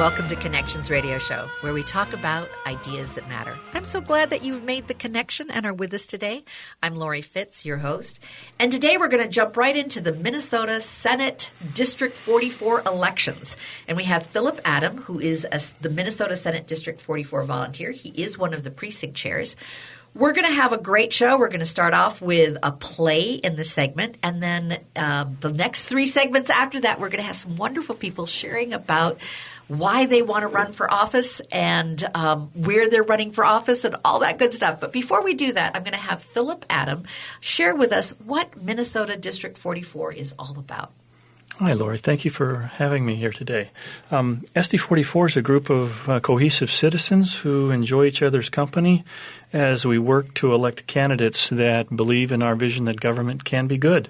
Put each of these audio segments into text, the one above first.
welcome to Connections Radio Show, where we talk about ideas that matter. I'm so glad that you've made the connection and are with us today. I'm Lori Fitz, your host. And today we're going to jump right into the Minnesota Senate District 44 elections. And we have Philip Adam, who is the Minnesota Senate District 44 volunteer. He is one of the precinct chairs. We're going to have a great show. We're going to start off with a play in the segment, and then the next 3 segments after that, we're going to have some wonderful people sharing about why they want to run for office and where they're running for office and all that good stuff. But before we do that, I'm going to have Philip Adam share with us what Minnesota District 44 is all about. Hi, Lori. Thank you for having me here today. SD44 is a group of cohesive citizens who enjoy each other's company as we work to elect candidates that believe in our vision that government can be good.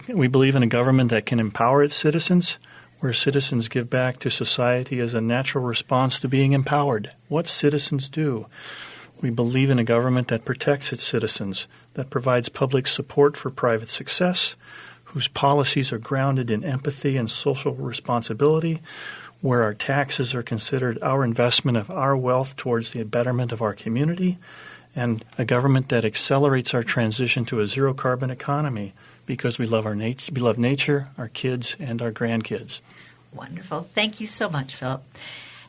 We believe in a government that can empower its citizens, where citizens give back to society as a natural response to being empowered. What citizens do. We believe in a government that protects its citizens, that provides public support for private success, whose policies are grounded in empathy and social responsibility, where our taxes are considered our investment of our wealth towards the betterment of our community, and a government that accelerates our transition to a zero-carbon economy because we love nature, our kids, and our grandkids. Wonderful. Thank you so much, Philip.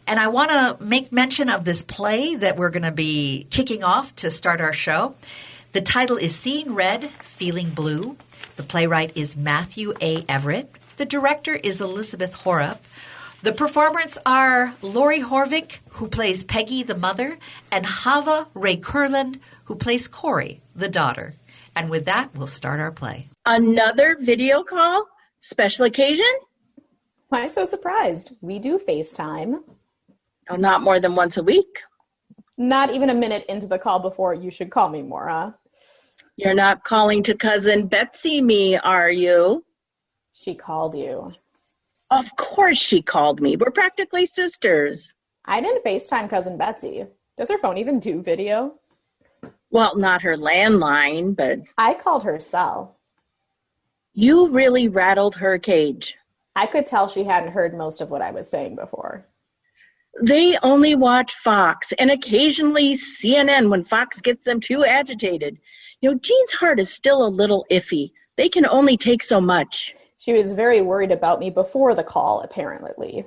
And I want to make mention of this play that we're going to be kicking off to start our show. The title is Seeing Red, Feeling Blue. The playwright is Matthew A. Everett. The director is Elizabeth Horup. The performers are Lori Horvik, who plays Peggy, the mother, and Hava Ray Kurland, who plays Corey, the daughter. And with that, we'll start our play. Another video call? Special occasion? Why so surprised? We do FaceTime. Oh, not more than once a week. Not even a minute into the call before you should call me, Maura. You're not calling to cousin Betsy me, are you? She called you. Of course she called me. We're practically sisters. I didn't FaceTime cousin Betsy. Does her phone even do video? Well, not her landline, but... I called her cell. You really rattled her cage. I could tell she hadn't heard most of what I was saying before. They only watch Fox and occasionally CNN when Fox gets them too agitated. You know, Jean's heart is still a little iffy. They can only take so much. She was very worried about me before the call, apparently.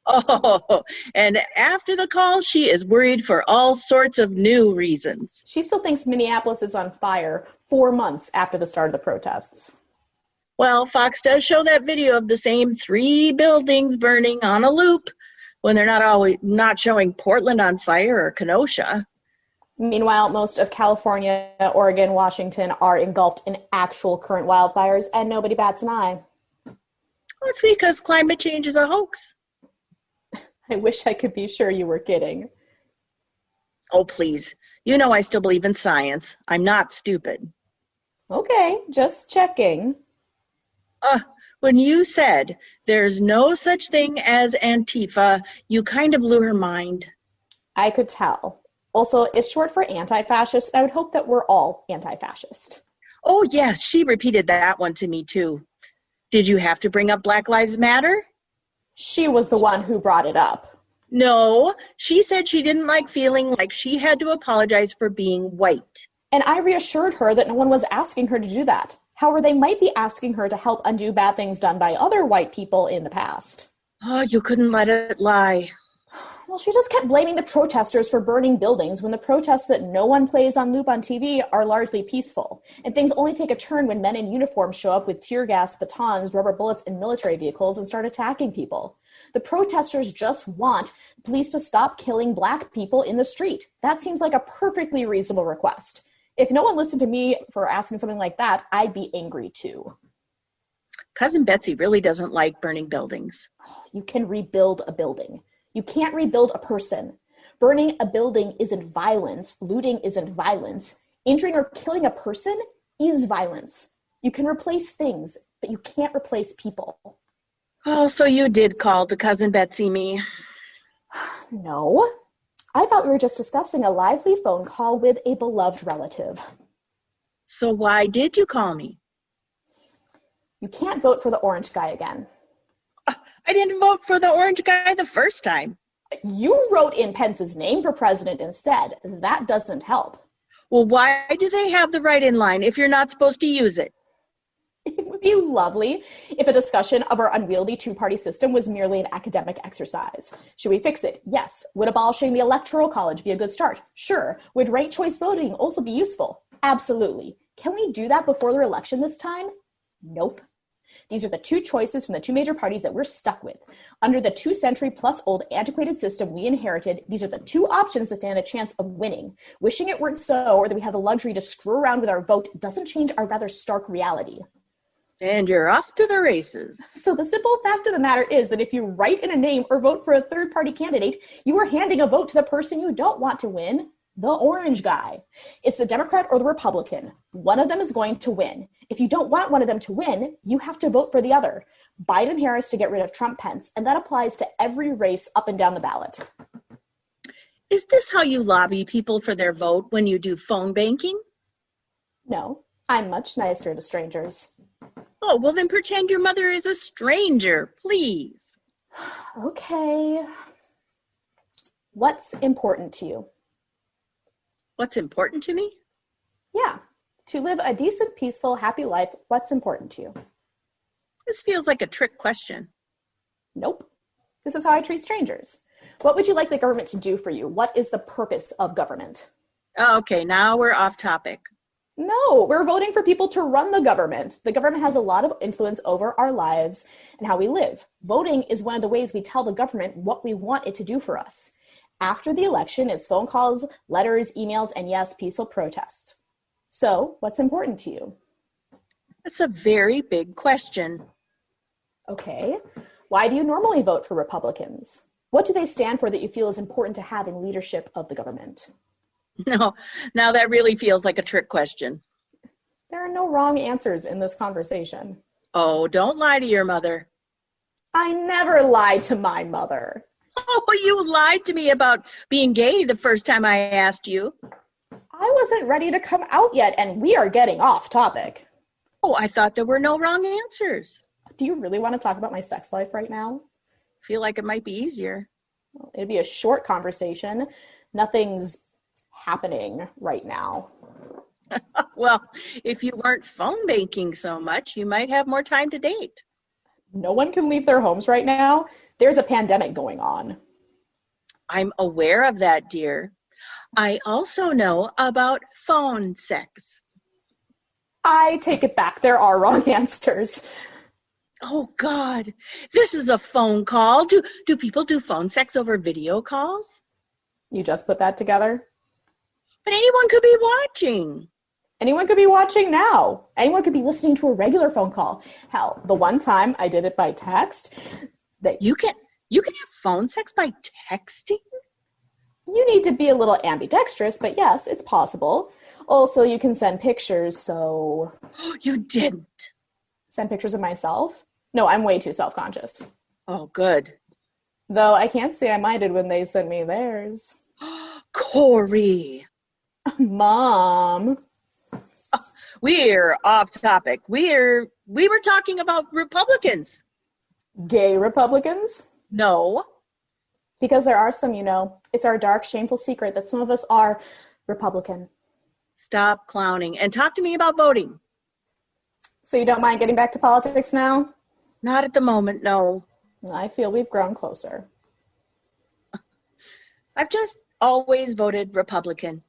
Oh, and after the call, she is worried for all sorts of new reasons. She still thinks Minneapolis is on fire 4 months after the start of the protests. Well, Fox does show that video of the same 3 buildings burning on a loop when they're not showing Portland on fire or Kenosha. Meanwhile, most of California, Oregon, Washington are engulfed in actual current wildfires, and nobody bats an eye. That's because climate change is a hoax. I wish I could be sure you were kidding. Oh, please. You know I still believe in science. I'm not stupid. Okay, just checking. When you said there's no such thing as Antifa, you kind of blew her mind. I could tell. Also, it's short for anti-fascist. I would hope that we're all anti-fascist. Oh, yes, she repeated that one to me, too. Did you have to bring up Black Lives Matter? She was the one who brought it up. No, she said she didn't like feeling like she had to apologize for being white. And I reassured her that no one was asking her to do that. However, they might be asking her to help undo bad things done by other white people in the past. Oh, you couldn't let it lie. Well, she just kept blaming the protesters for burning buildings when the protests that no one plays on loop on TV are largely peaceful. And things only take a turn when men in uniform show up with tear gas, batons, rubber bullets, and military vehicles and start attacking people. The protesters just want police to stop killing Black people in the street. That seems like a perfectly reasonable request. If no one listened to me for asking something like that, I'd be angry too. Cousin Betsy really doesn't like burning buildings. You can rebuild a building. You can't rebuild a person. Burning a building isn't violence. Looting isn't violence. Injuring or killing a person is violence. You can replace things, but you can't replace people. Oh, so you did call to Cousin Betsy me. No. I thought we were just discussing a lively phone call with a beloved relative. So why did you call me? You can't vote for the orange guy again. I didn't vote for the orange guy the first time. You wrote in Pence's name for president instead. That doesn't help. Well, why do they have the write-in line if you're not supposed to use it? It would be lovely if a discussion of our unwieldy two-party system was merely an academic exercise. Should we fix it? Yes. Would abolishing the Electoral College be a good start? Sure. Would ranked choice voting also be useful? Absolutely. Can we do that before the election this time? Nope. These are the two choices from the two major parties that we're stuck with. Under the 2-century-plus-old antiquated system we inherited, these are the two options that stand a chance of winning. Wishing it weren't so, or that we have the luxury to screw around with our vote, doesn't change our rather stark reality. And you're off to the races. So the simple fact of the matter is that if you write in a name or vote for a third-party candidate, you are handing a vote to the person you don't want to win, the orange guy. It's the Democrat or the Republican. One of them is going to win. If you don't want one of them to win, you have to vote for the other. Biden-Harris to get rid of Trump-Pence, and that applies to every race up and down the ballot. Is this how you lobby people for their vote when you do phone banking? No, I'm much nicer to strangers. Oh, well then pretend your mother is a stranger, please. Okay. What's important to you? What's important to me? Yeah. To live a decent, peaceful, happy life, what's important to you? This feels like a trick question. Nope. This is how I treat strangers. What would you like the government to do for you? What is the purpose of government? Okay, now we're off topic. No, we're voting for people to run the government. The government has a lot of influence over our lives and how we live. Voting is one of the ways we tell the government what we want it to do for us. After the election, it's phone calls, letters, emails, and yes, peaceful protests. So, what's important to you? That's a very big question. Okay. Why do you normally vote for Republicans? What do they stand for that you feel is important to have in leadership of the government? No, now that really feels like a trick question. There are no wrong answers in this conversation. Oh, don't lie to your mother. I never lie to my mother. Oh, you lied to me about being gay the first time I asked you. I wasn't ready to come out yet, and we are getting off topic. Oh, I thought there were no wrong answers. Do you really want to talk about my sex life right now? Feel like it might be easier. Well, it'd be a short conversation. Nothing's happening right now. Well, if you weren't phone banking so much, you might have more time to date. No one can leave their homes right now. There's a pandemic going on. I'm aware of that, dear. I also know about phone sex. I take it back. There are wrong answers. Oh, God. This is a phone call. Do people do phone sex over video calls? You just put that together? But anyone could be watching. Anyone could be watching now. Anyone could be listening to a regular phone call. Hell, the one time I did it by text, that You can have phone sex by texting? you need to be a little ambidextrous, but yes, it's possible. Also, you can send pictures, so You didn't. send pictures of myself? No, I'm way too self-conscious. Oh, good. Though I can't say I minded when they sent me theirs. Corey. Mom. We're off topic. We were talking about Republicans. Gay Republicans? No. Because there are some, it's our dark, shameful secret that some of us are Republican. Stop clowning and talk to me about voting. So you don't mind getting back to politics now? Not at the moment, no. I feel we've grown closer. I've just always voted Republican.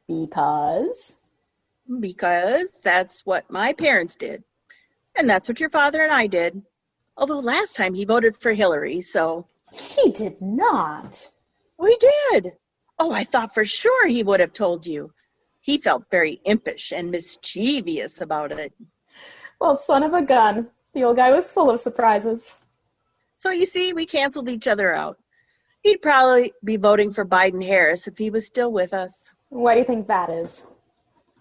Because? Because that's what my parents did. And that's what your father and I did. Although last time he voted for Hillary, so... He did not. We did. Oh, I thought for sure he would have told you. He felt very impish and mischievous about it. Well, son of a gun. The old guy was full of surprises. So you see, we canceled each other out. He'd probably be voting for Biden-Harris if he was still with us. Why do you think that is?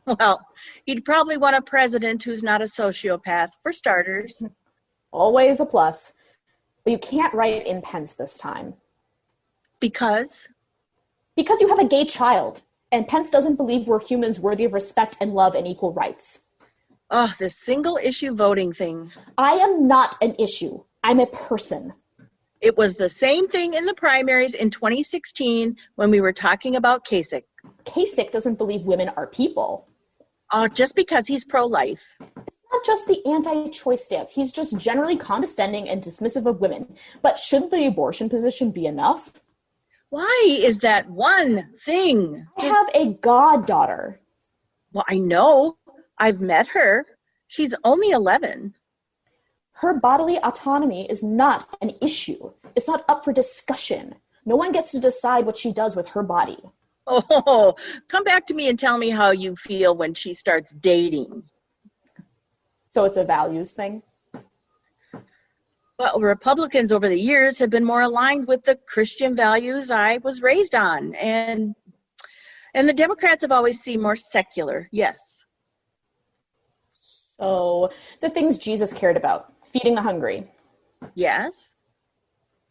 Well, he'd probably want a president who's not a sociopath, for starters. Always a plus. But you can't write in Pence this time. Because? Because you have a gay child, and Pence doesn't believe we're humans worthy of respect and love and equal rights. Oh, this single-issue voting thing. I am not an issue. I'm a person. It was the same thing in the primaries in 2016 when we were talking about Kasich. Kasich doesn't believe women are people. Oh, just because he's pro-life. It's not just the anti-choice stance. He's just generally condescending and dismissive of women. But shouldn't the abortion position be enough? Why is that one thing? I have a goddaughter. Well, I know. I've met her. She's only 11. Her bodily autonomy is not an issue. It's not up for discussion. No one gets to decide what she does with her body. Oh, come back to me and tell me how you feel when she starts dating. So it's a values thing? Well, Republicans over the years have been more aligned with the Christian values I was raised on. And the Democrats have always seemed more secular, yes. So the things Jesus cared about. Feeding the hungry. Yes.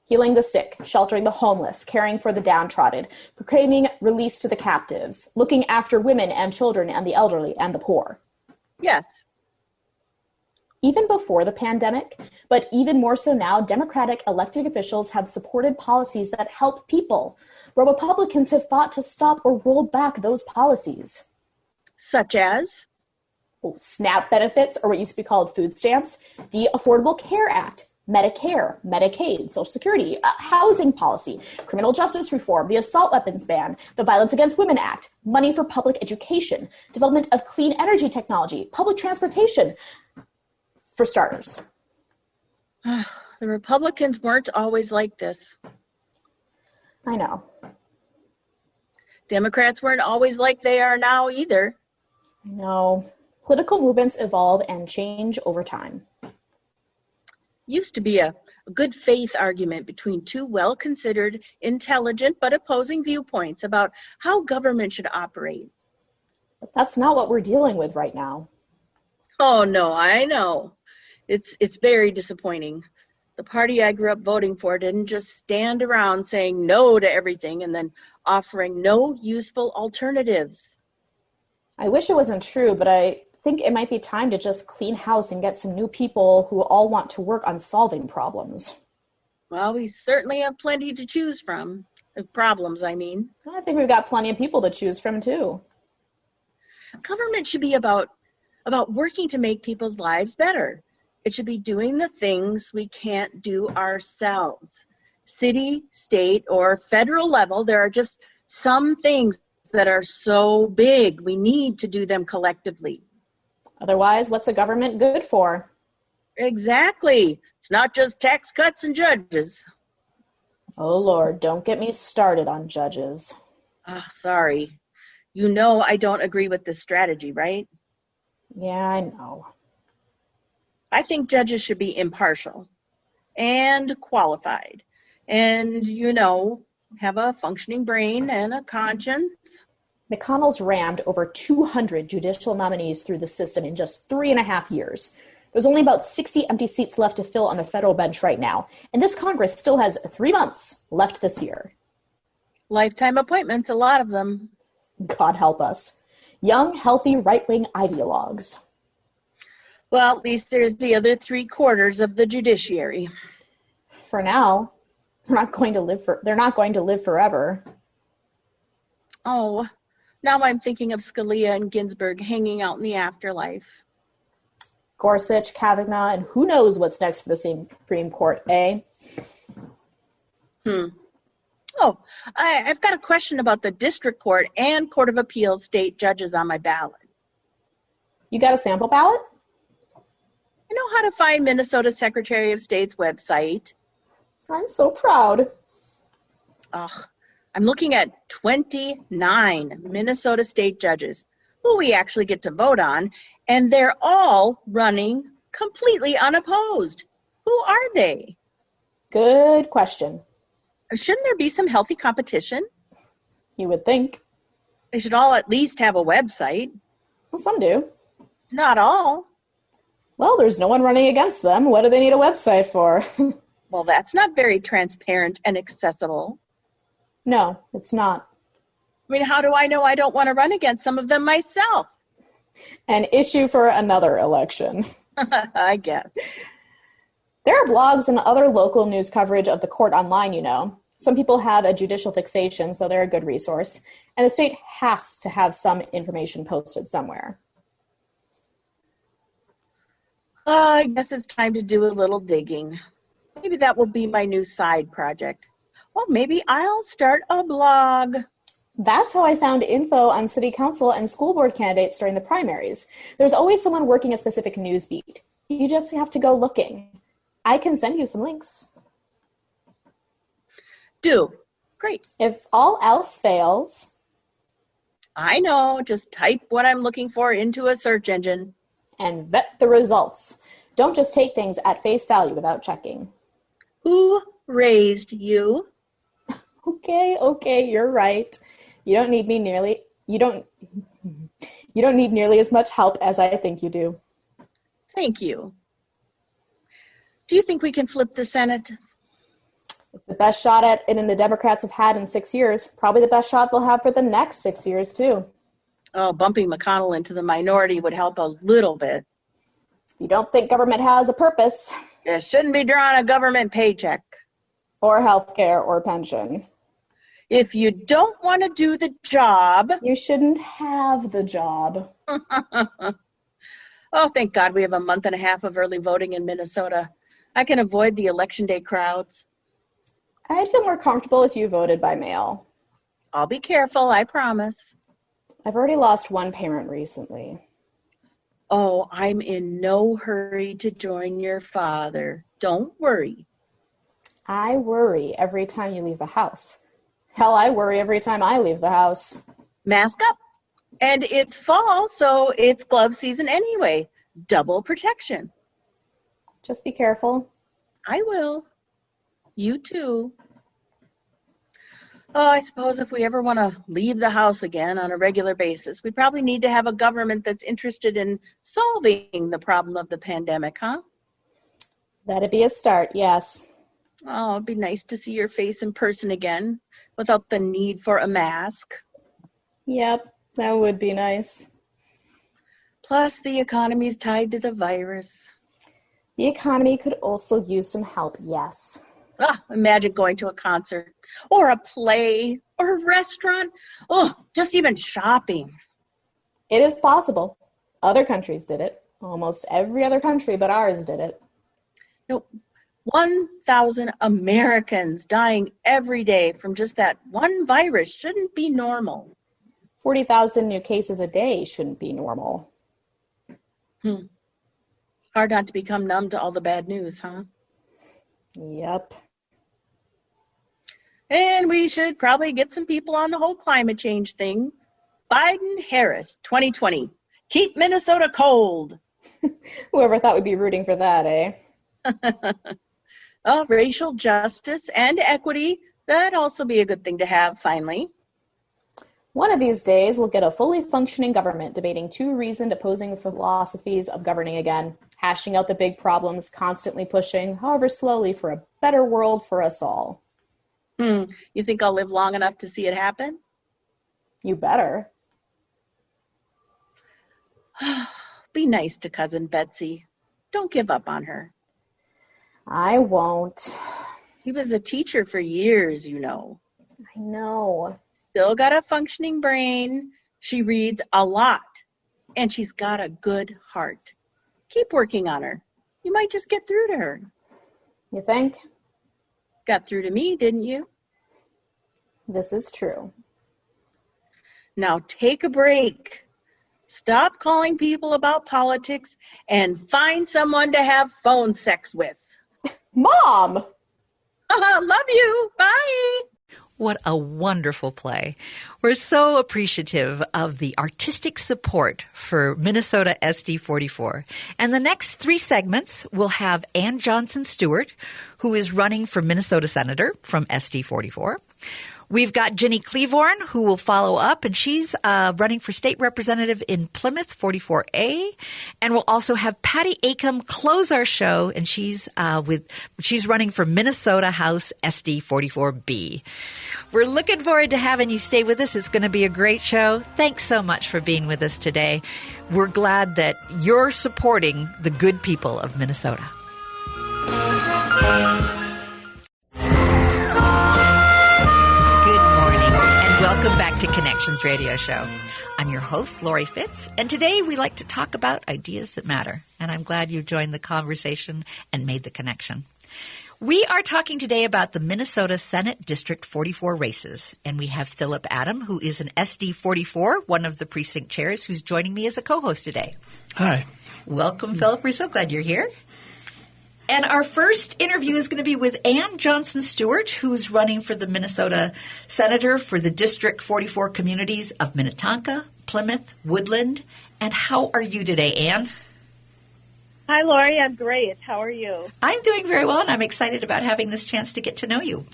Healing the sick, sheltering the homeless, caring for the downtrodden, proclaiming release to the captives, looking after women and children and the elderly and the poor. Yes. Even before the pandemic, but even more so now, Democratic elected officials have supported policies that help people, where Republicans have fought to stop or roll back those policies. Such as? SNAP benefits, or what used to be called food stamps, the Affordable Care Act, Medicare, Medicaid, Social Security, housing policy, criminal justice reform, the assault weapons ban, the Violence Against Women Act, money for public education, development of clean energy technology, public transportation, for starters. The Republicans weren't always like this. I know. Democrats weren't always like they are now either. I know. Political movements evolve and change over time. Used to be a good faith argument between two well-considered, intelligent, but opposing viewpoints about how government should operate. But that's not what we're dealing with right now. Oh, no, I know. It's very disappointing. The party I grew up voting for didn't just stand around saying no to everything and then offering no useful alternatives. I wish it wasn't true, but I think it might be time to just clean house and get some new people who all want to work on solving problems. Well, we certainly have plenty to choose from. Problems, I mean. I think we've got plenty of people to choose from, too. Government should be about working to make people's lives better. It should be doing the things we can't do ourselves. City, state, or federal level, there are just some things that are so big, we need to do them collectively. Otherwise, what's a government good for? Exactly. It's not just tax cuts and judges. Oh, Lord, don't get me started on judges. Sorry. You know I don't agree with this strategy, right? Yeah, I know. I think judges should be impartial and qualified and, have a functioning brain and a conscience. McConnell's rammed over 200 judicial nominees through the system in just 3.5 years. There's only about 60 empty seats left to fill on the federal bench right now, and this Congress still has 3 months left this year. Lifetime appointments, a lot of them. God help us. Young, healthy, right-wing ideologues. Well, at least there's the other 3/4 of the judiciary. For now, they're not going to live forever. Oh, now I'm thinking of Scalia and Ginsburg hanging out in the afterlife. Gorsuch, Kavanaugh, and who knows what's next for the Supreme Court, eh? Oh, I've got a question about the District Court and Court of Appeals state judges on my ballot. You got a sample ballot? I know how to find Minnesota Secretary of State's website. I'm so proud. I'm looking at 29 Minnesota state judges who we actually get to vote on, and they're all running completely unopposed. Who are they? Good question. Shouldn't there be some healthy competition? You would think. They should all at least have a website. Well, some do. Not all. Well, there's no one running against them. What do they need a website for? Well, that's not very transparent and accessible. No, it's not. I mean, how do I know I don't want to run against some of them myself? An issue for another election. I guess. There are blogs and other local news coverage of the court online, you know. Some people have a judicial fixation, so they're a good resource. And the state has to have some information posted somewhere. I guess it's time to do a little digging. Maybe that will be my new side project. Well, maybe I'll start a blog. That's how I found info on city council and school board candidates during the primaries. There's always someone working a specific news beat. You just have to go looking. I can send you some links. Do. Great. If all else fails. I know. Just type what I'm looking for into a search engine. And vet the results. Don't just take things at face value without checking. Who raised you? Okay, you're right. You don't need nearly as much help as I think you do. Thank you. Do you think we can flip the Senate? It's the best shot at it the Democrats have had in 6 years. Probably the best shot they'll have for the next 6 years, too. Oh, bumping McConnell into the minority would help a little bit. You don't think government has a purpose. You shouldn't be drawing a government paycheck. Or health care or pension. If you don't want to do the job... You shouldn't have the job. Oh, thank God we have a month and a half of early voting in Minnesota. I can avoid the election day crowds. I'd feel more comfortable if you voted by mail. I'll be careful, I promise. I've already lost one parent recently. Oh, I'm in no hurry to join your father. Don't worry. I worry every time you leave the house. Hell, I worry every time I leave the house. Mask up. And it's fall, so it's glove season anyway. Double protection. Just be careful. I will. You too. Oh, I suppose if we ever want to leave the house again on a regular basis, we probably need to have a government that's interested in solving the problem of the pandemic, huh? That'd be a start, yes. Oh, it'd be nice to see your face in person again without the need for a mask. Yep, that would be nice. Plus, the economy's tied to the virus. The economy could also use some help, yes. Imagine going to a concert or a play or a restaurant. Oh, just even shopping. It is possible. Other countries did it. Almost every other country but ours did it. 1,000 Americans dying every day from just that one virus shouldn't be normal. 40,000 new cases a day shouldn't be normal. Hard not to become numb to all the bad news, huh? Yep. And we should probably get some people on the whole climate change thing. Biden-Harris 2020. Keep Minnesota cold. Whoever thought we'd be rooting for that, eh? Racial justice and equity. That'd also be a good thing to have, finally. One of these days, we'll get a fully functioning government debating two reasoned opposing philosophies of governing again, hashing out the big problems, constantly pushing, however slowly, for a better world for us all. You think I'll live long enough to see it happen? You better. Be nice to Cousin Betsy. Don't give up on her. I won't. She was a teacher for years, you know. I know. Still got a functioning brain. She reads a lot. And she's got a good heart. Keep working on her. You might just get through to her. You think? Got through to me, didn't you? This is true. Now take a break. Stop calling people about politics and find someone to have phone sex with. Mom! Love you. Bye. What a wonderful play. We're so appreciative of the artistic support for Minnesota SD44. And the next 3 segments will have Ann Johnson Stewart, who is running for Minnesota Senator from SD44. We've got Ginny Cleavorn, who will follow up, and she's running for state representative in Plymouth 44A. And we'll also have Patty Acom close our show, and she's running for Minnesota House SD 44B. We're looking forward to having you stay with us. It's going to be a great show. Thanks so much for being with us today. We're glad that you're supporting the good people of Minnesota. Connections radio show. I'm your host, Lori Fitz, and today we like to talk about ideas that matter. And I'm glad you joined the conversation and made the connection. We are talking today about the Minnesota Senate District 44 races, and we have Philip Adam, who is an SD 44, one of the precinct chairs, who's joining me as a co-host today. Hi. Welcome, Philip. We're so glad you're here. And our first interview is going to be with Ann Johnson Stewart, who's running for the Minnesota Senator for the District 44 communities of Minnetonka, Plymouth, Woodland. And how are you today, Ann? Hi, Lori. I'm great. How are you? I'm doing very well, and I'm excited about having this chance to get to know you.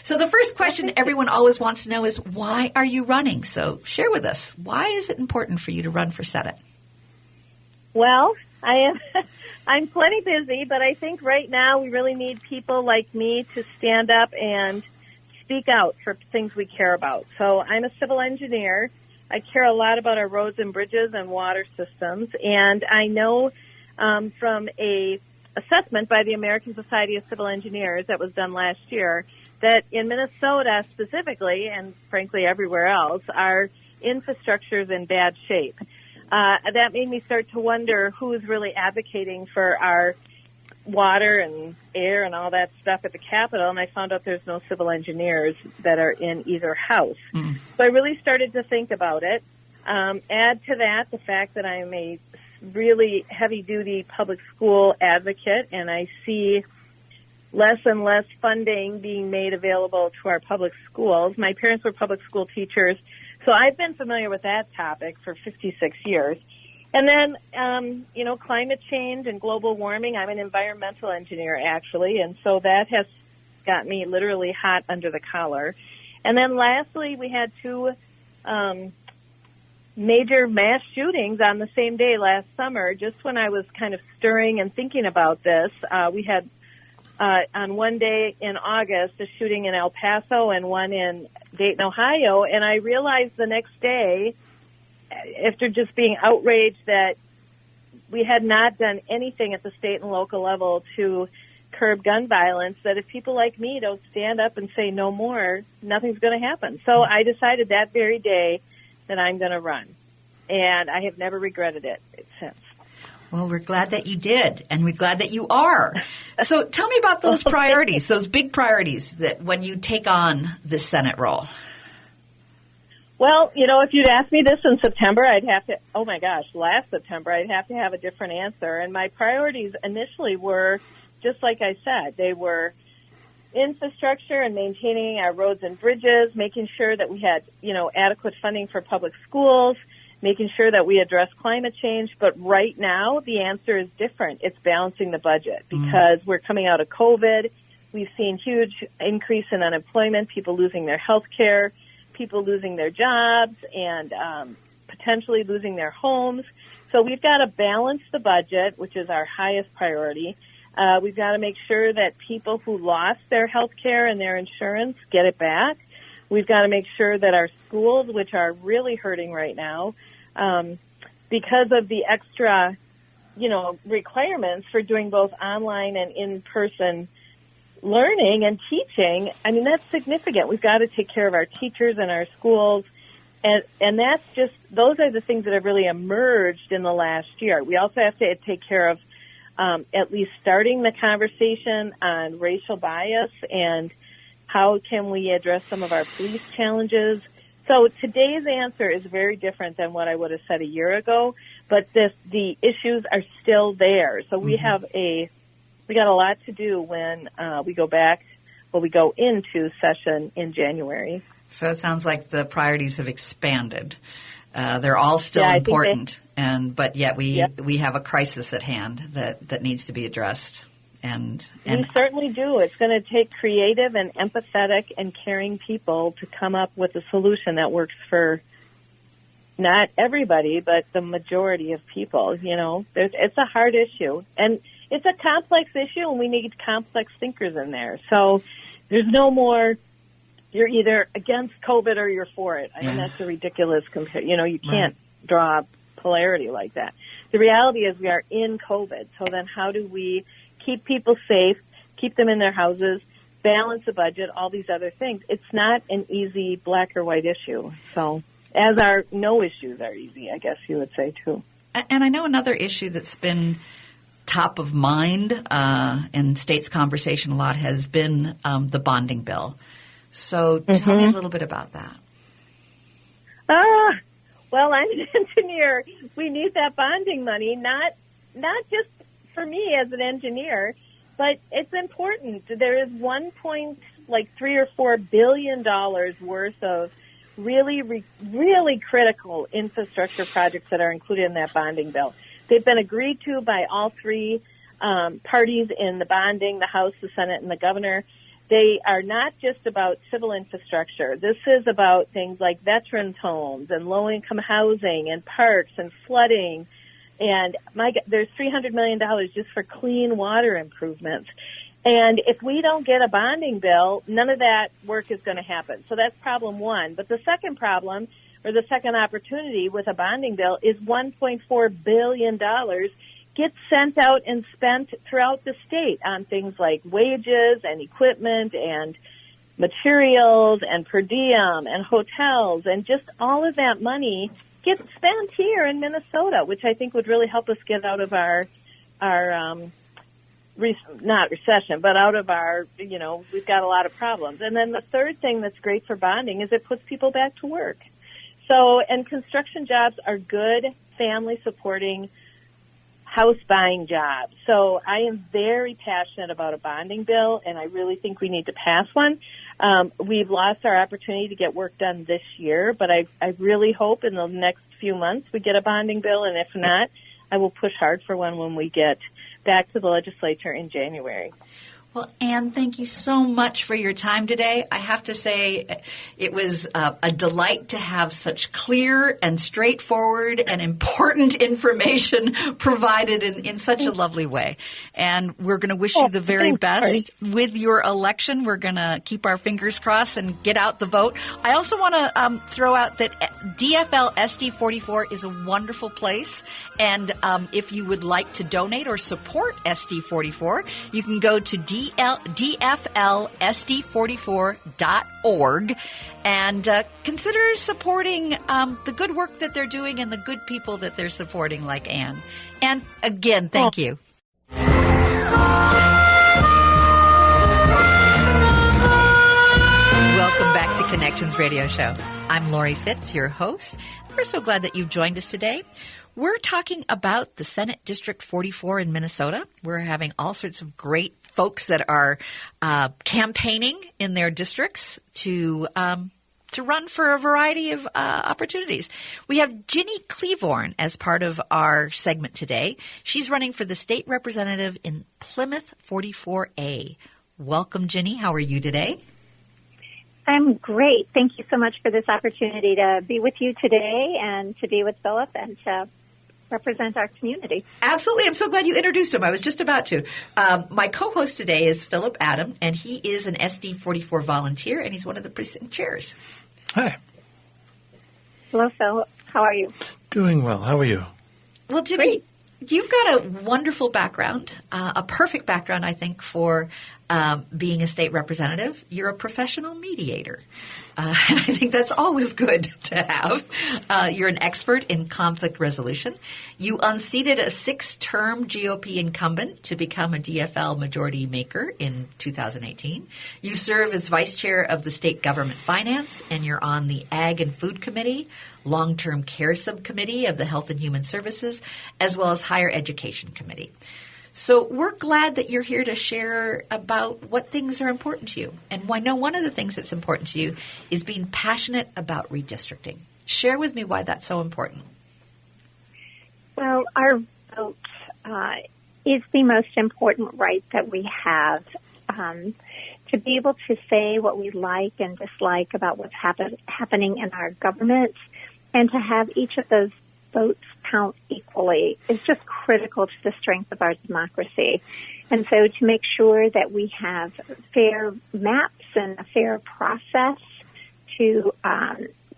So the first question everyone always wants to know is, why are you running? So share with us, why is it important for you to run for Senate? Well, I'm plenty busy, but I think right now we really need people like me to stand up and speak out for things we care about. So I'm a civil engineer. I care a lot about our roads and bridges and water systems, and I know from a assessment by the American Society of Civil Engineers that was done last year that in Minnesota specifically, and frankly everywhere else, our infrastructure is in bad shape. That made me start to wonder who is really advocating for our water and air and all that stuff at the Capitol, and I found out there's no civil engineers that are in either house. So I really started to think about it. Add to that the fact that I'm a really heavy-duty public school advocate, and I see less and less funding being made available to our public schools. My parents were public school teachers, so I've been familiar with that topic for 56 years. And then, climate change and global warming. I'm an environmental engineer, actually, and so that has got me literally hot under the collar. And then lastly, we had two major mass shootings on the same day last summer. Just when I was kind of stirring and thinking about this, we had on one day in August a shooting in El Paso and one in Dayton, Ohio, and I realized the next day, after just being outraged that we had not done anything at the state and local level to curb gun violence, that if people like me don't stand up and say no more, nothing's going to happen. So I decided that very day that I'm going to run, and I have never regretted it since. Well, we're glad that you did, and we're glad that you are. So tell me about those priorities, those big priorities that when you take on this Senate role. Well, if you'd asked me this in September, last September, I'd have to have a different answer. And my priorities initially were, just like I said, they were infrastructure and maintaining our roads and bridges, making sure that we had, adequate funding for public schools, making sure that we address climate change. But right now, the answer is different. It's balancing the budget because we're coming out of COVID. We've seen huge increase in unemployment, people losing their health care, people losing their jobs, and potentially losing their homes. So we've got to balance the budget, which is our highest priority. We've got to make sure that people who lost their health care and their insurance get it back. We've got to make sure that our schools, which are really hurting right now, because of the extra, requirements for doing both online and in-person learning and teaching, that's significant. We've got to take care of our teachers and our schools. And that's just, those are the things that have really emerged in the last year. We also have to take care of at least starting the conversation on racial bias and how can we address some of our police challenges. So today's answer is very different than what I would have said a year ago, but the issues are still there. So we got a lot to do when we go into session in January. So it sounds like the priorities have expanded. They're all still important, but yet we have a crisis at hand that needs to be addressed. And we certainly do. It's going to take creative and empathetic and caring people to come up with a solution that works for not everybody, but the majority of people. It's a hard issue, and it's a complex issue, and we need complex thinkers in there. So there's no more, you're either against COVID or you're for it. That's a ridiculous you can't draw polarity like that. The reality is we are in COVID. So then how do we keep people safe, keep them in their houses, balance the budget, all these other things? It's not an easy black or white issue. So as are no issues are easy, I guess you would say, too. And I know another issue that's been top of mind in states' conversation a lot has been the bonding bill. So tell me a little bit about that. Well, I'm an engineer. We need that bonding money, not just for me as an engineer, but it's important. There is $3 or $4 billion worth of really critical infrastructure projects that are included in that bonding bill. They've been agreed to by all three parties in the bonding, the House, the Senate, and the governor. They are not just about civil infrastructure. This is about things like veterans' homes and low-income housing and parks and flooding. And there's $300 million just for clean water improvements. And if we don't get a bonding bill, none of that work is going to happen. So that's problem one. But the second problem, or the second opportunity with a bonding bill, is $1.4 billion gets sent out and spent throughout the state on things like wages and equipment and materials and per diem and hotels, and just all of that money gets spent here in Minnesota, which I think would really help us get out of our not recession, but out of our, we've got a lot of problems. And then the third thing that's great for bonding is it puts people back to work. So, and construction jobs are good family supporting house buying jobs. So I am very passionate about a bonding bill, and I really think we need to pass one. We've lost our opportunity to get work done this year, but I really hope in the next few months we get a bonding bill, and if not, I will push hard for one when we get back to the legislature in January. Well, Ann, thank you so much for your time today. I have to say it was a delight to have such clear and straightforward and important information provided in such a lovely way. And we're going to wish you the very best with your election. We're going to keep our fingers crossed and get out the vote. I also want to throw out that DFL SD44 is a wonderful place. And if you would like to donate or support SD44, you can go to DFLSD44.org and consider supporting the good work that they're doing and the good people that they're supporting, like Ann. And again, thank you. Welcome back to Connections Radio Show. I'm Lori Fitz, your host. We're so glad that you've joined us today. We're talking about the Senate District 44 in Minnesota. We're having all sorts of great folks that are campaigning in their districts to run for a variety of opportunities. We have Ginny Cleavorn as part of our segment today. She's running for the state representative in Plymouth 44A. Welcome, Ginny. How are you today? I'm great. Thank you so much for this opportunity to be with you today and to be with Philip and to represent our community. Absolutely. I'm so glad you introduced him. I was just about to. My co-host today is Philip Adam, and he is an SD44 volunteer, and he's one of the precinct chairs. Hi. Hello, Philip. How are you? Doing well. How are you? Well, Ginny, you've got a wonderful background, a perfect background, I think, for being a state representative. You're a professional mediator. I think that's always good to have. You're an expert in conflict resolution. You unseated a 6-term GOP incumbent to become a DFL majority maker in 2018. You serve as vice chair of the State Government Finance, and you're on the Ag and Food Committee, Long-Term Care Subcommittee of the Health and Human Services, as well as Higher Education Committee. So we're glad that you're here to share about what things are important to you. And I know one of the things that's important to you is being passionate about redistricting. Share with me why that's so important. Well, our vote is the most important right that we have to be able to say what we like and dislike about what's happening in our government, and to have each of those votes count equally is just critical to the strength of our democracy. And so to make sure that we have fair maps and a fair process to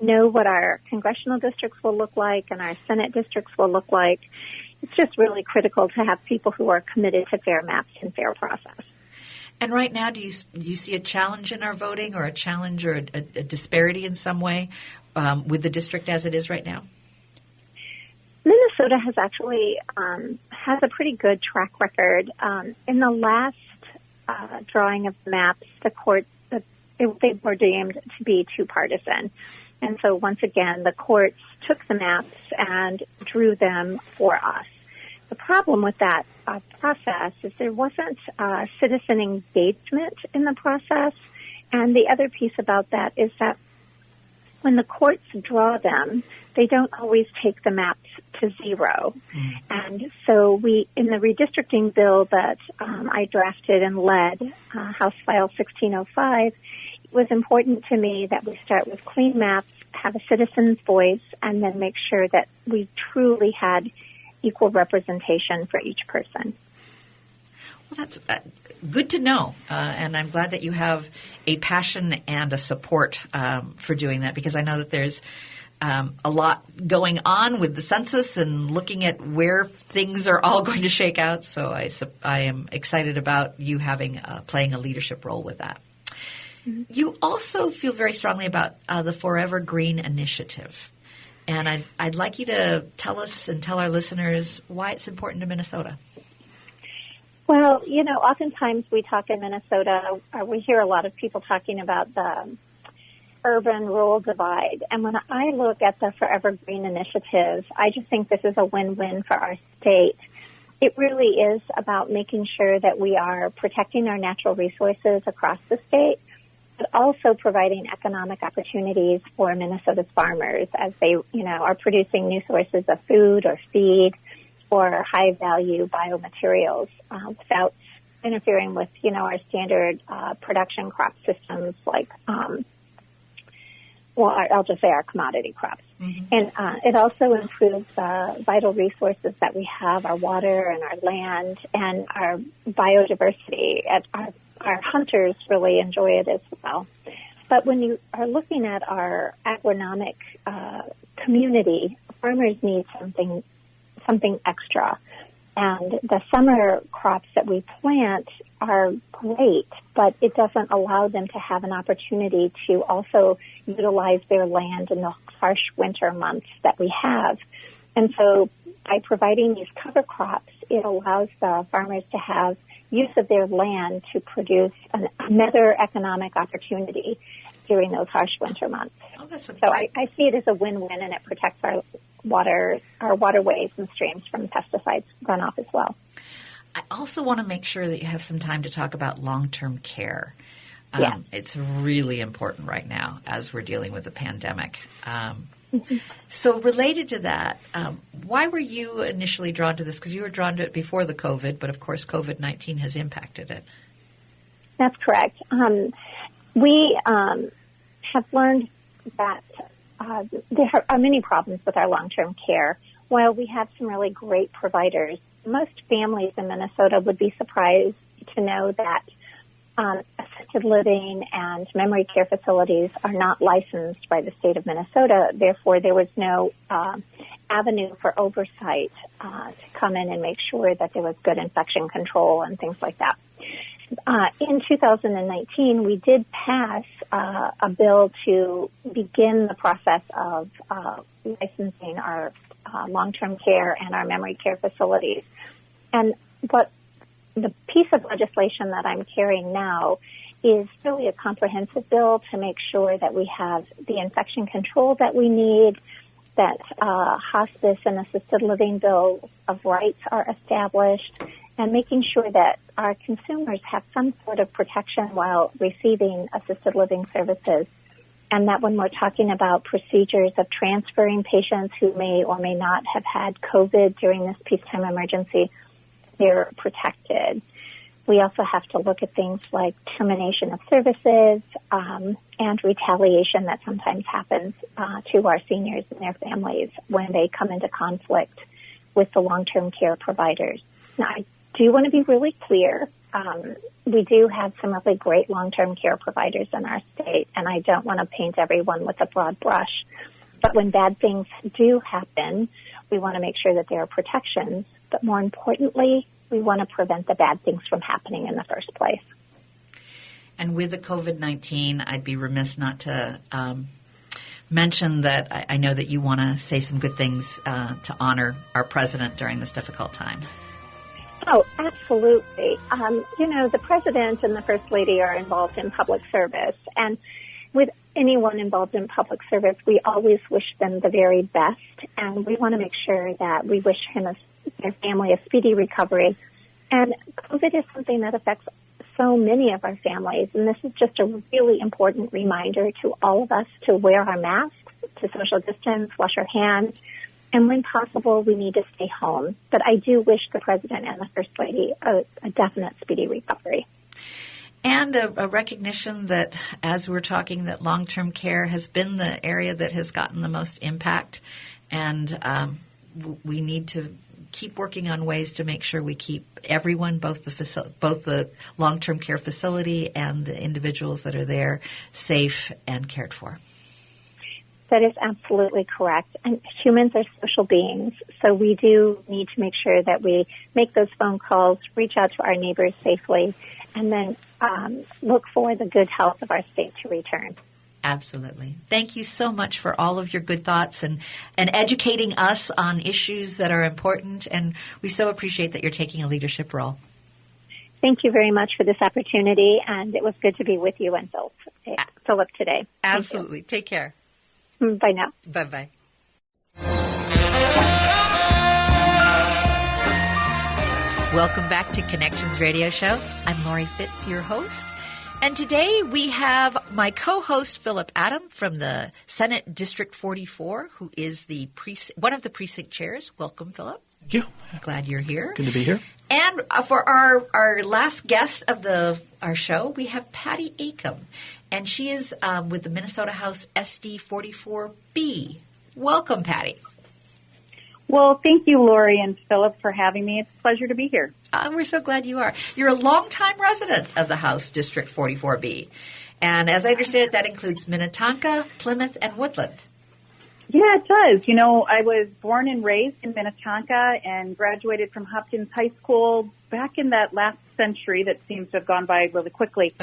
know what our congressional districts will look like and our Senate districts will look like, it's just really critical to have people who are committed to fair maps and fair process. And right now, do you see a challenge in our voting, or a challenge or a disparity in some way with the district as it is right now? Minnesota has actually has a pretty good track record. In the last drawing of the maps, the court they were deemed to be too partisan, and so once again the courts took the maps and drew them for us. The problem with that process is there wasn't citizen engagement in the process, and the other piece about that is that when the courts draw them, they don't always take the maps to zero. And so in the redistricting bill that I drafted and led, House File 1605, it was important to me that we start with clean maps, have a citizen's voice, and then make sure that we truly had equal representation for each person. Well, that's good to know, and I'm glad that you have a passion and a support for doing that, because I know that there's a lot going on with the census and looking at where things are all going to shake out. So I am excited about you having playing a leadership role with that. Mm-hmm. You also feel very strongly about the Forever Green initiative, and I'd like you to tell us and tell our listeners why it's important to Minnesota. Well, oftentimes we talk in Minnesota, we hear a lot of people talking about the urban-rural divide. And when I look at the Forever Green initiative, I just think this is a win-win for our state. It really is about making sure that we are protecting our natural resources across the state, but also providing economic opportunities for Minnesota's farmers as they, are producing new sources of food or feed or high-value biomaterials without interfering with, our standard production crop systems like, I'll just say our commodity crops. Mm-hmm. And it also improves vital resources that we have, our water and our land and our biodiversity. Our hunters really enjoy it as well. But when you are looking at our agronomic community, farmers need something extra. And the summer crops that we plant are great, but it doesn't allow them to have an opportunity to also utilize their land in the harsh winter months that we have. And so by providing these cover crops, it allows the farmers to have use of their land to produce another economic opportunity during those harsh winter months. Oh, that's so I see it as a win-win, and it protects our waterways and streams from pesticides runoff as well. I also want to make sure that you have some time to talk about long-term care. Yeah. It's really important right now as we're dealing with the pandemic. So related to that, why were you initially drawn to this? Because you were drawn to it before the COVID, but of course COVID-19 has impacted it. That's correct. We have learned that there are many problems with our long-term care. While we have some really great providers, most families in Minnesota would be surprised to know that assisted living and memory care facilities are not licensed by the state of Minnesota. Therefore, there was no avenue for oversight to come in and make sure that there was good infection control and things like that. In 2019, we did pass a bill to begin the process of licensing our long-term care and our memory care facilities. And what the piece of legislation that I'm carrying now is really a comprehensive bill to make sure that we have the infection control that we need, that hospice and assisted living bills of rights are established, and making sure that our consumers have some sort of protection while receiving assisted living services. And that when we're talking about procedures of transferring patients who may or may not have had COVID during this peacetime emergency, they're protected. We also have to look at things like termination of services and retaliation that sometimes happens to our seniors and their families when they come into conflict with the long-term care providers. Now, I do want to be really clear. We do have some really great long-term care providers in our state, and I don't want to paint everyone with a broad brush. But when bad things do happen, we want to make sure that there are protections. But more importantly, we want to prevent the bad things from happening in the first place. mention that I know that you want to say some good things to honor our president during this difficult time. Oh, absolutely. The president and the first lady are involved in public service. And with anyone involved in public service, we always wish them the very best. And we want to make sure that we wish him, their family, a speedy recovery. And COVID is something that affects so many of our families. And this is just a really important reminder to all of us to wear our masks, to social distance, wash our hands. And when possible, we need to stay home. But I do wish the president and the first lady a definite speedy recovery. And a recognition that, as we're talking, that long-term care has been the area that has gotten the most impact. And we need to keep working on ways to make sure we keep everyone, both the long-term care facility and the individuals that are there, safe and cared for. That is absolutely correct. And humans are social beings, so we do need to make sure that we make those phone calls, reach out to our neighbors safely, and then look for the good health of our state to return. Absolutely. Thank you so much for all of your good thoughts and educating us on issues that are important, and we so appreciate that you're taking a leadership role. Thank you very much for this opportunity, and it was good to be with you and Philip today. Absolutely. Take care. Bye now. Bye-bye. Welcome back to Connections Radio Show. I'm Lori Fitz, your host. And today we have my co-host, Philip Adam, from the Senate District 44, who is one of the precinct chairs. Welcome, Philip. Thank you. Glad you're here. Good to be here. And for our last guest of our show, we have Patty Acom. And she is with the Minnesota House SD 44B. Welcome, Patty. Well, thank you, Lori and Philip, for having me. It's a pleasure to be here. We're so glad you are. You're a longtime resident of the House District 44B. And as I understand it, that includes Minnetonka, Plymouth, and Woodland. Yeah, it does. You know, I was born and raised in Minnetonka and graduated from Hopkins High School back in that last century that seems to have gone by really quickly.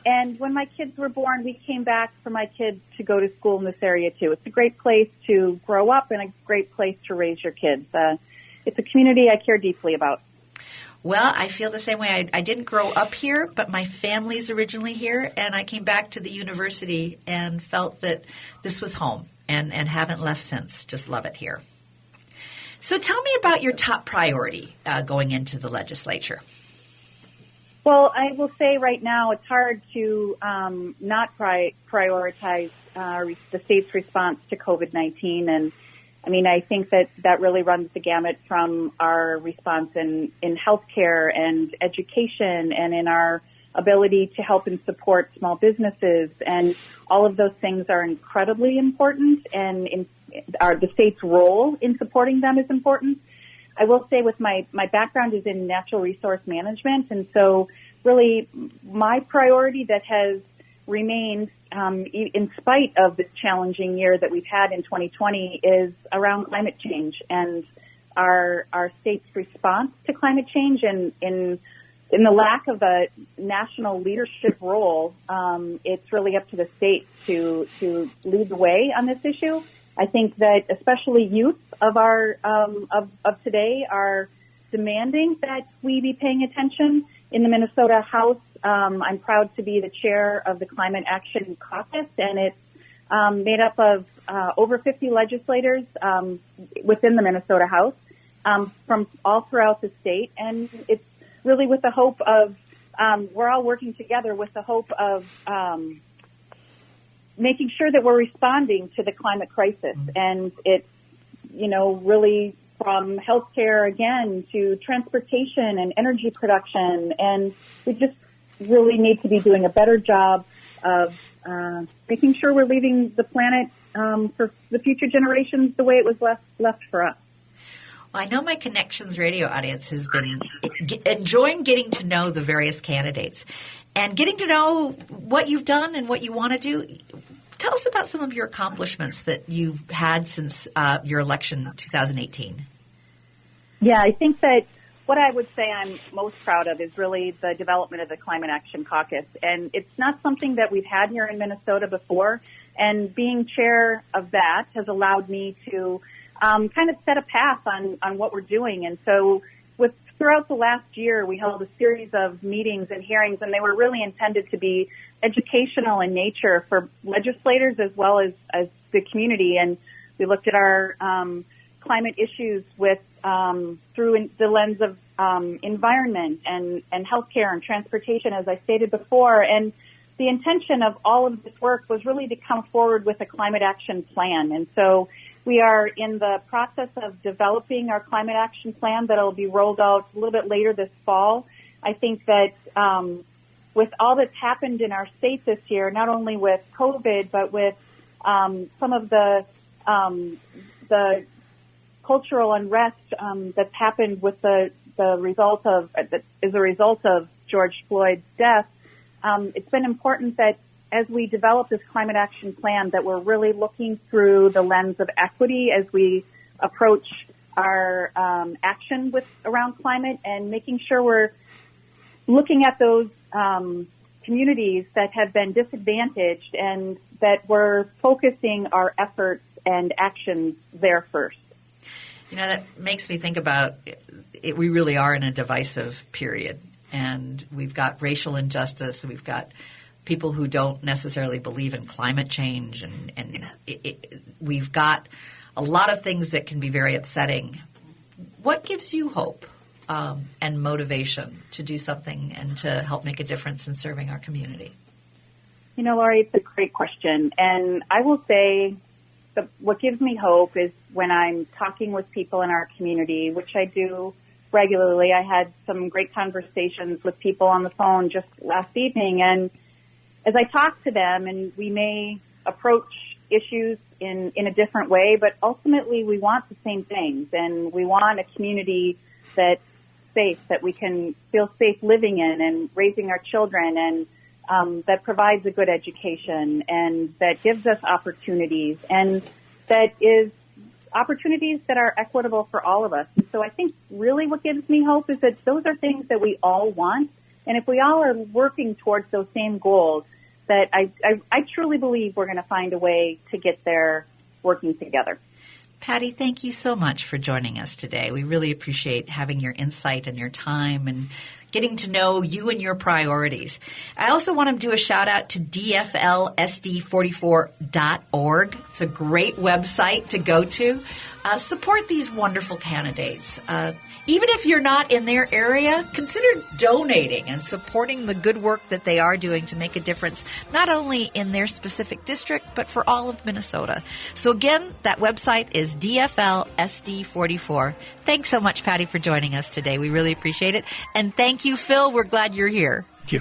And when my kids were born, we came back for my kids to go to school in this area, too. It's a great place to grow up and a great place to raise your kids. It's a community I care deeply about. Well, I feel the same way. I didn't grow up here, but my family's originally here, and I came back to the university and felt that this was home and haven't left since. Just love it here. So tell me about your top priority going into the legislature. Well, I will say right now it's hard to not prioritize the state's response to COVID-19. And, I mean, I think that really runs the gamut from our response in healthcare and education and in our ability to help and support small businesses. And all of those things are incredibly important, and the state's role in supporting them is important. I will say with my background is in natural resource management, and so really my priority that has remained in spite of this challenging year that we've had in 2020 is around climate change and our state's response to climate change, and in the lack of a national leadership role, it's really up to the state to lead the way on this issue. I think that especially youth of our of today are demanding that we be paying attention. In the Minnesota House, I'm proud to be the chair of the Climate Action Caucus, and it's made up of over 50 legislators within the Minnesota House from all throughout the state, and it's really with the hope of we're all working together with the hope of making sure that we're responding to the climate crisis. And it's, really from healthcare again to transportation and energy production. And we just really need to be doing a better job of making sure we're leaving the planet for the future generations the way it was left for us. Well, I know my Connections Radio audience has been enjoying getting to know the various candidates and getting to know what you've done and what you want to do. Tell us about some of your accomplishments that you've had since your election in 2018. Yeah, I think that what I would say I'm most proud of is really the development of the Climate Action Caucus. And it's not something that we've had here in Minnesota before. And being chair of that has allowed me to kind of set a path on what we're doing. And so throughout the last year, we held a series of meetings and hearings, and they were really intended to be educational in nature for legislators as well as the community. And we looked at our climate issues through the lens of environment and healthcare and transportation, as I stated before. And the intention of all of this work was really to come forward with a climate action plan. And so we are in the process of developing our climate action plan that will be rolled out a little bit later this fall. I think that with all that's happened in our state this year, not only with COVID, but with some of the cultural unrest that's happened with as a result of George Floyd's death, it's been important that as we develop this climate action plan, that we're really looking through the lens of equity as we approach our action around climate, and making sure we're looking at those communities that have been disadvantaged, and that we're focusing our efforts and actions there first. You know, that makes me think about it. We really are in a divisive period, and we've got racial injustice, we've got people who don't necessarily believe in climate change, and we've got a lot of things that can be very upsetting. What gives you hope and motivation to do something and to help make a difference in serving our community? You know, Laurie, it's a great question. And I will say what gives me hope is when I'm talking with people in our community, which I do regularly. I had some great conversations with people on the phone just last evening, and as I talk to them, and we may approach issues in a different way, but ultimately we want the same things, and we want a community that's safe, that we can feel safe living in and raising our children, and that provides a good education, and that gives us opportunities, and that is opportunities that are equitable for all of us. And so I think really what gives me hope is that those are things that we all want. And if we all are working towards those same goals, that I truly believe we're going to find a way to get there working together. Patty, thank you so much for joining us today. We really appreciate having your insight and your time and getting to know you and your priorities. I also want to do a shout out to DFLSD44.org. It's a great website to go to. Support these wonderful candidates. Even if you're not in their area, consider donating and supporting the good work that they are doing to make a difference, not only in their specific district, but for all of Minnesota. So again, that website is DFLSD44. Thanks so much, Patty, for joining us today. We really appreciate it. And thank you, Phil. We're glad you're here. Thank you.